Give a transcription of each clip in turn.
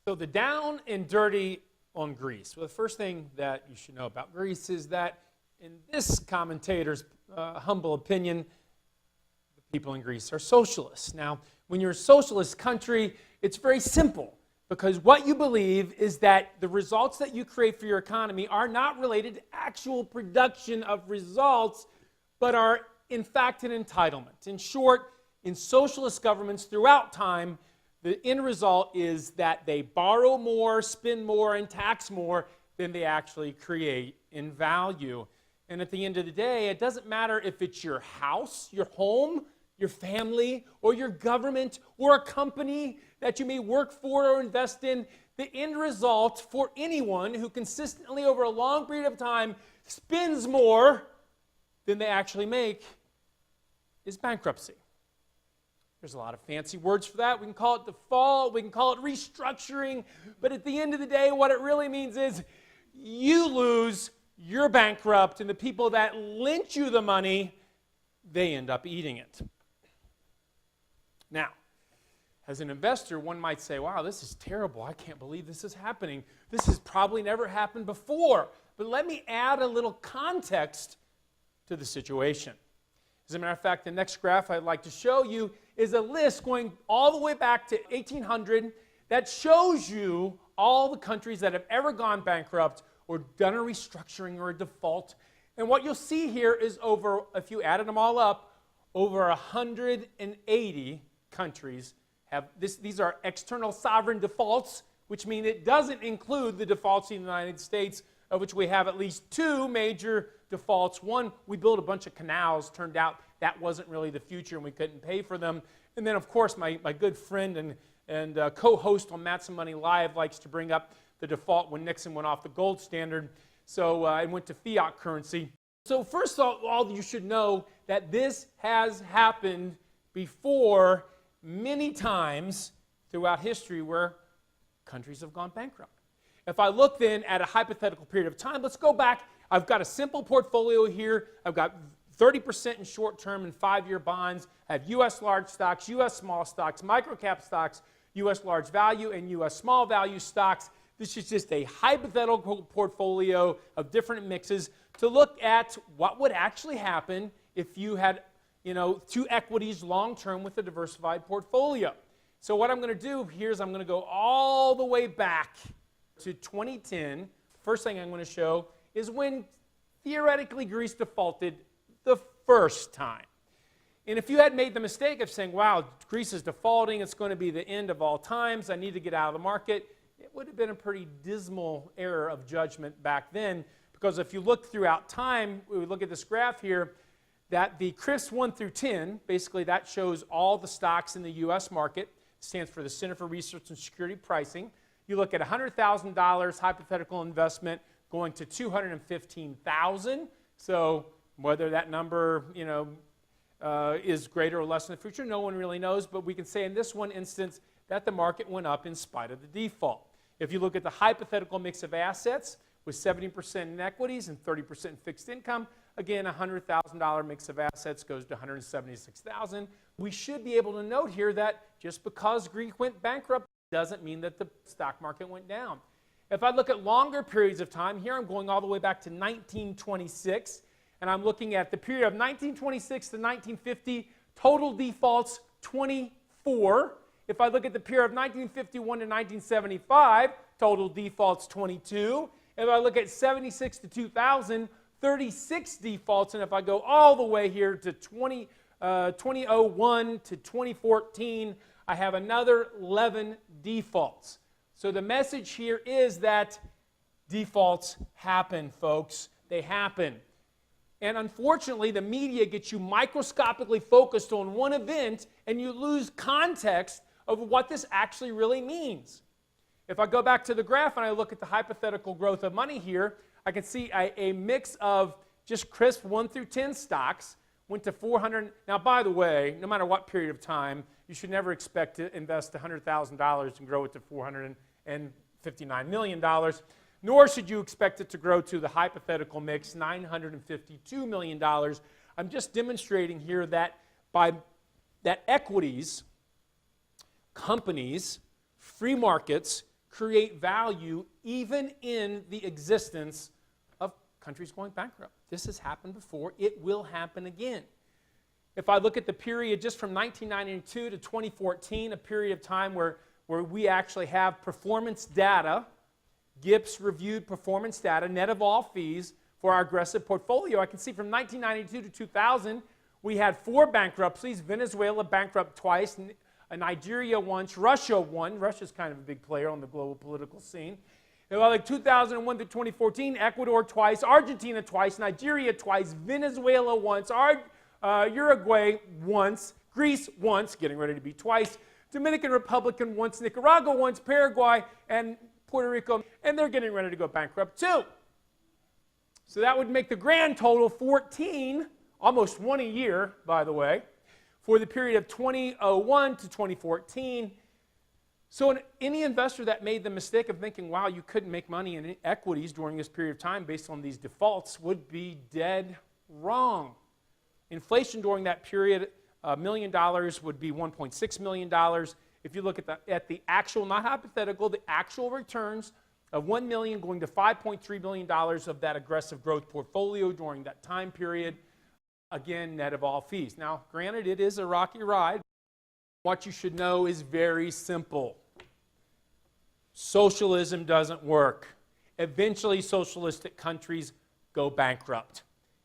So the down and dirty on Greece. Well, the first thing that you should know about Greece is that in this commentator's humble opinion, the people in Greece are socialists. Now, when you're a socialist country, it's very simple, because what you believe is that the results that you create for your economy are not related to actual production of results, but are in fact an entitlement. In short, in socialist governments throughout time, the end result is that they borrow more, spend more, and tax more than they actually create in value. And at the end of the day, it doesn't matter if it's your house, your home, your family, or your government, or a company that you may work for or invest in. The end result for anyone who consistently over a long period of time spends more than they actually make is bankruptcy. There's a lot of fancy words for that. We can call it default, we can call it restructuring, but at the end of the day, what it really means is you lose, you're bankrupt, and the people that lent you the money, they end up eating it. Now, as an investor, one might say, wow, this is terrible. I can't believe this is happening. This has probably never happened before. But let me add a little context to the situation. As a matter of fact, the next graph I'd like to show you is a list going all the way back to 1800 that shows you all the countries that have ever gone bankrupt or done a restructuring or a default. And what you'll see here is over, if you added them all up, over 180 countries have this. These are external sovereign defaults, which mean it doesn't include the defaults in the United States, of which we have at least two major defaults. One, we built a bunch of canals. Turned out that wasn't really the future and we couldn't pay for them. And then, of course, my good friend and co-host on Matson Money Live likes to bring up the default when Nixon went off the gold standard and went to fiat currency. So first of all, you should know that this has happened before many times throughout history where countries have gone bankrupt. If I look then at a hypothetical period of time, let's go back. I've got a simple portfolio here. I've got 30% in short-term and 5-year bonds. I have U.S. large stocks, U.S. small stocks, microcap stocks, U.S. large value, and U.S. small value stocks. This is just a hypothetical portfolio of different mixes to look at what would actually happen if you had, two equities long-term with a diversified portfolio. So what I'm going to do here is I'm going to go all the way back to 2010. First thing I'm going to show is when theoretically Greece defaulted the first time. And if you had made the mistake of saying, wow, Greece is defaulting, it's going to be the end of all times, I need to get out of the market, it would have been a pretty dismal error of judgment back then, because if you look throughout time, we look at this graph here, that the CRIFs 1 through 10, basically that shows all the stocks in the U.S. market, stands for the Center for Research and Security Pricing. You look at $100,000 hypothetical investment going to $215,000. So whether that number, is greater or less in the future, no one really knows. But we can say in this one instance that the market went up in spite of the default. If you look at the hypothetical mix of assets with 70% in equities and 30% in fixed income, again, a $100,000 mix of assets goes to $176,000. We should be able to note here that just because Greece went bankrupt doesn't mean that the stock market went down. If I look at longer periods of time, here I'm going all the way back to 1926, and I'm looking at the period of 1926 to 1950, total defaults 24. If I look at the period of 1951 to 1975, total defaults 22. If I look at 76 to 2000, 36 defaults. And if I go all the way here to 2001 to 2014, I have another 11 defaults. So the message here is that defaults happen, folks. They happen. And unfortunately, the media gets you microscopically focused on one event, and you lose context of what this actually really means. If I go back to the graph and I look at the hypothetical growth of money here, I can see a mix of just crisp 1 through 10 stocks went to 400. Now, by the way, no matter what period of time, you should never expect to invest $100,000 and grow it to $459 million, nor should you expect it to grow to the hypothetical mix, $952 million. I'm just demonstrating here that equities, companies, free markets create value even in the existence of countries going bankrupt. This has happened before. It will happen again. If I look at the period just from 1992 to 2014, a period of time where we actually have performance data, GIPS reviewed performance data, net of all fees for our aggressive portfolio, I can see from 1992 to 2000, we had 4 bankruptcies, Venezuela bankrupt twice, Nigeria once, Russia one. Russia's kind of a big player on the global political scene. And like 2001 to 2014, Ecuador twice, Argentina twice, Nigeria twice, Venezuela once, Uruguay once, Greece once, getting ready to be twice, Dominican Republic once, Nicaragua once, Paraguay, and Puerto Rico, and they're getting ready to go bankrupt too. So that would make the grand total 14, almost one a year, by the way, for the period of 2001 to 2014. So any investor that made the mistake of thinking, wow, you couldn't make money in equities during this period of time based on these defaults would be dead wrong. Inflation during that period, $1 million would be $1.6 million. If you look at the actual, not hypothetical, the actual returns of $1 million going to $5.3 million of that aggressive growth portfolio during that time period, again, net of all fees. Now, granted, it is a rocky ride. What you should know is very simple. Socialism doesn't work. Eventually, socialistic countries go bankrupt.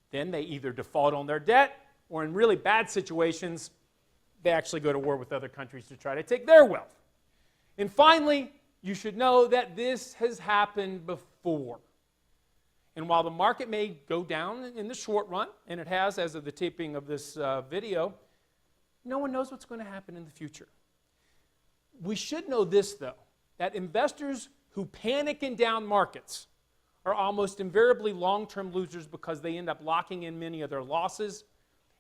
Then they either default on their debt, or in really bad situations, they actually go to war with other countries to try to take their wealth. And finally, you should know that this has happened before. And while the market may go down in the short run, and it has as of the taping of this video, no one knows what's going to happen in the future. We should know this, though, that investors who panic in down markets are almost invariably long-term losers because they end up locking in many of their losses.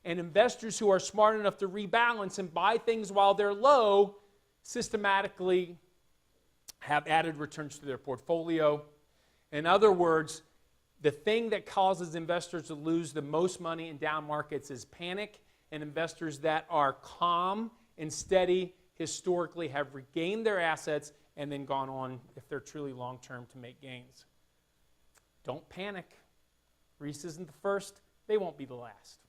And investors who are smart enough to rebalance and buy things while they're low systematically have added returns to their portfolio. In other words, the thing that causes investors to lose the most money in down markets is panic, and investors that are calm and steady historically have regained their assets and then gone on, if they're truly long-term, to make gains. Don't panic. Reese isn't the first. They won't be the last.